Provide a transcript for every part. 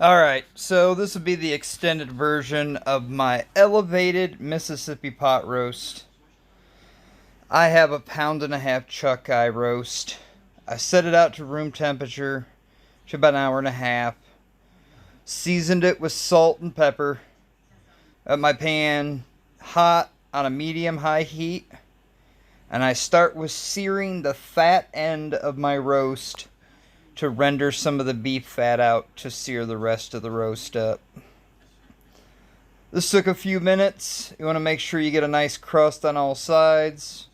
Alright, so this would be the extended version of my elevated Mississippi pot roast. I have a 1.5 pound chuck eye roast. I set it out to room temperature to about an hour and a half. Seasoned it with salt and pepper. At my pan hot on a medium-high heat. And I start with searing the fat end of my roast to render some of the beef fat out to sear the rest of the roast up. This took a few minutes. You want to make sure you get a nice crust on all sides.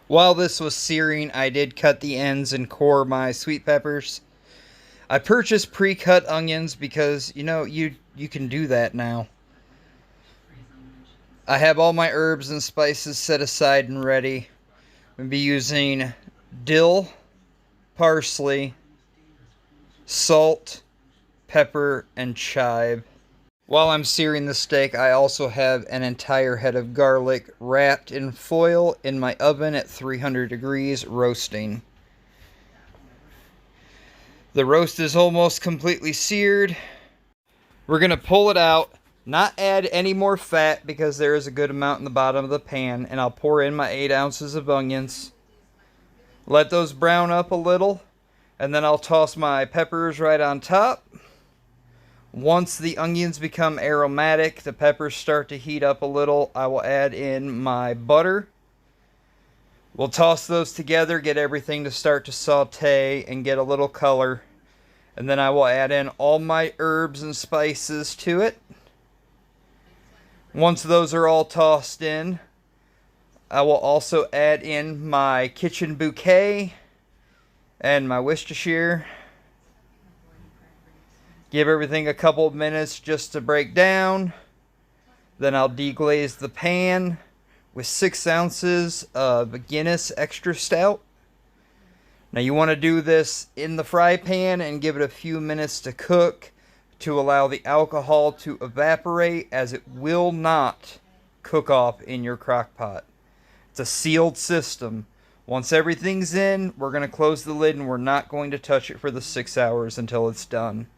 While this was searing, I did cut the ends and core my sweet peppers. I purchased pre-cut onions because, you can do that now. I have all my herbs and spices set aside and ready. I'm going to be using dill, parsley, salt, pepper, and chive. While I'm searing the steak, I also have an entire head of garlic wrapped in foil in my oven at 300 degrees roasting. The roast is almost completely seared. We're going to pull it out, not add any more fat because there is a good amount in the bottom of the pan, and I'll pour in my 8 ounces of onions. Let those brown up a little, and then I'll toss my peppers right on top. Once the onions become aromatic, the peppers start to heat up a little, I will add in my butter. We'll toss those together, get everything to start to saute and get a little color. And then I will add in all my herbs and spices to it. Once those are all tossed in, I will also add in my Kitchen Bouquet and my Worcestershire. Give everything a couple of minutes just to break down. Then I'll deglaze the pan with 6 ounces of Guinness Extra Stout. Now you want to do this in the fry pan and give it a few minutes to cook to allow the alcohol to evaporate, as it will not cook off in your crock pot. It's a sealed system. Once everything's in, we're going to close the lid and we're not going to touch it for the 6 hours until it's done.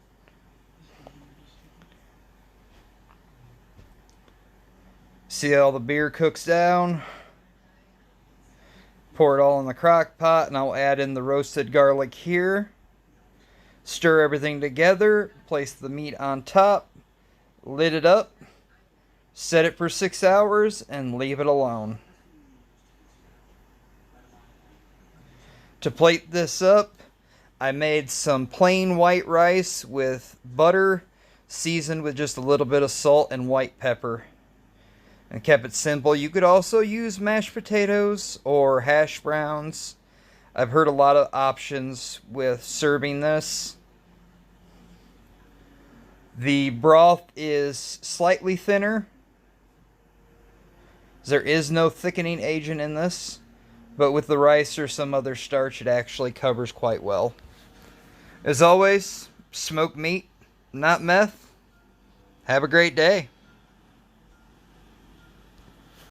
See how the beer cooks down? Pour it all in the crock pot, and I'll add in the roasted garlic here. Stir everything together, place the meat on top, lid it up, set it for 6 hours, and leave it alone. To plate this up, I made some plain white rice with butter, seasoned with just a little bit of salt and white pepper. And kept it simple. You could also use mashed potatoes or hash browns. I've heard a lot of options with serving this. The broth is slightly thinner. There is no thickening agent in this, but with the rice or some other starch, it actually covers quite well. As always, smoked meat, not meth. Have a great day.